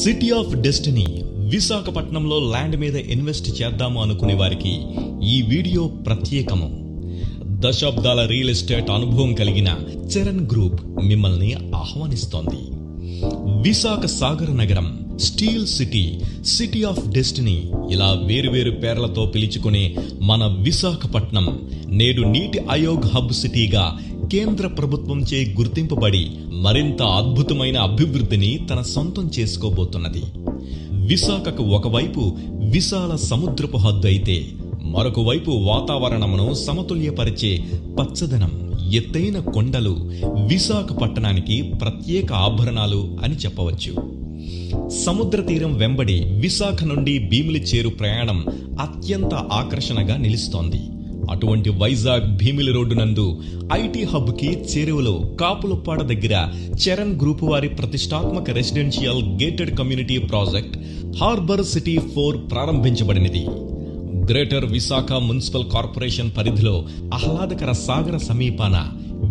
City of destiny విశాఖపట్నంలో land మీద invest చేద్దాము అనుకునే వారికి ఈ వీడియో ప్రత్యేకము. దశాబ్దాల రియల్ ఎస్టేట్ అనుభవం కలిగిన చరణ్ గ్రూప్ మిమ్మల్ని ఆహ్వానిస్తోంది. విశాఖ సాగర నగరం, steel city, city of destiny ఇలా వేరువేరు పేర్లతో పిలుచుకునే మన విశాఖపట్నం నేడు నీటి ఆయోగ్ హబ్ సిటీగా కేంద్ర ప్రభుత్వంచే గుర్తింపబడి మరింత అద్భుతమైన అభివృద్ధిని తన సొంతం చేసుకోబోతున్నది. విశాఖకు ఒకవైపు విశాల సముద్రపు హద్దు అయితే మరొక వైపు వాతావరణమును సమతుల్యపరిచే పచ్చదనం, ఎత్తైన కొండలు విశాఖపట్టణానికి ప్రత్యేక ఆభరణాలు అని చెప్పవచ్చు. సముద్ర తీరం వెంబడి విశాఖ నుండి భీమిలి చేరు ప్రయాణం అత్యంత ఆకర్షణగా నిలుస్తోంది. అటువంటి వైజాగ్ భీమిలి రోడ్డు నందు ఐటీ హబ్ కి చేరువలో కాపులపాడ దగ్గర చరణ్ గ్రూప్ వారి ప్రతిష్టాత్మక residential gated community project harbour city 4 ప్రారంభించబడినది. గ్రేటర్ విశాఖ మున్సిపల్ కార్పొరేషన్ పరిధిలో ఆహ్లాదకర సాగర సమీపాన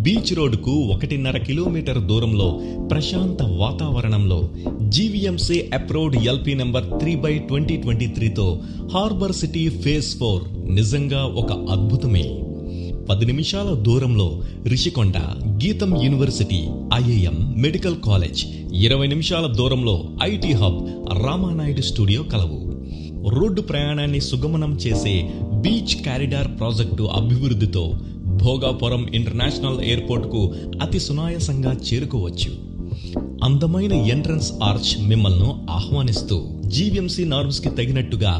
బీచ్ రోడ్డుకు 1.5 కిలోమీటర్ దూరంలో ప్రశాంత వాతావరణంలో జీవీఎంసీ అప్రూవ్డ్ ఎల్పీ నెంబర్ 3/2023తో హార్బర్ సిటీ ఫేజ్ 4 నిజంగా ఒక అద్భుతమే. 10 నిమిషాల దూరంలో రిషికొండ, గీతం యూనివర్సిటీ, ఐఐఎం, మెడికల్ కాలేజ్, 20 నిమిషాల దూరంలో ఐటీ హబ్, రామానాయుడు స్టూడియో కలవు. రోడ్డు ప్రయాణాన్ని సుగమనం చేసే బీచ్ కారిడార్ ప్రాజెక్టు అభివృద్ధితో భోగాపురం ఇంటర్నేషనల్ ఎయిర్పోర్ట్కు అతి సునాయాసంగా చేరుకోవచ్చు. అందమైన ఎంట్రన్స్ ఆర్చ్ మిమ్మల్ని ఆహ్వానిస్తూ జీవీఎంసీ నార్మ్స్ కి తగినట్టుగా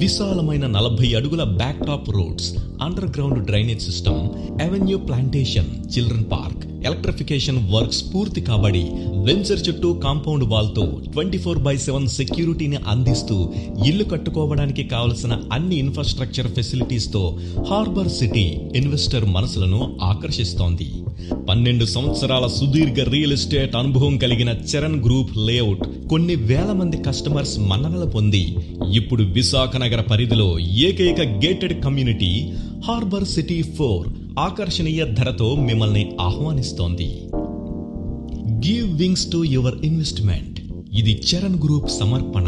విశాలమైన 40 అడుగుల back top roads, under ground drainage system, avenue plantation, children park, electrification works పూర్తి కాబడి వెంచర్ చుట్టూ కాంపౌండ్ వాల్ తో 24/7 సెక్యూరిటీని అందిస్తూ ఇల్లు కట్టుకోవడానికి కావలసిన అన్ని ఇన్ఫ్రాస్ట్రక్చర్ ఫెసిలిటీస్ తో హార్బర్ సిటీ ఇన్వెస్టర్ మనసులను ఆకర్షిస్తోంది. 12 సంవత్సరాల సుదీర్ఘ రియల్ ఎస్టేట్ అనుభవం కలిగిన చరణ్ గ్రూప్ లేఅవుట్ కొన్ని వేల మంది కస్టమర్స్ మన్ననలు పొంది ఇప్పుడు విశాఖ నగర పరిధిలో ఏకైక గేటెడ్ కమ్యూనిటీ హార్బర్ సిటీ 4 ఆకర్షణీయ ధరతో మిమ్మల్ని ఆహ్వానిస్తోంది. Give wings to your investment. ఇది చరణ్ గ్రూప్ సమర్పణ.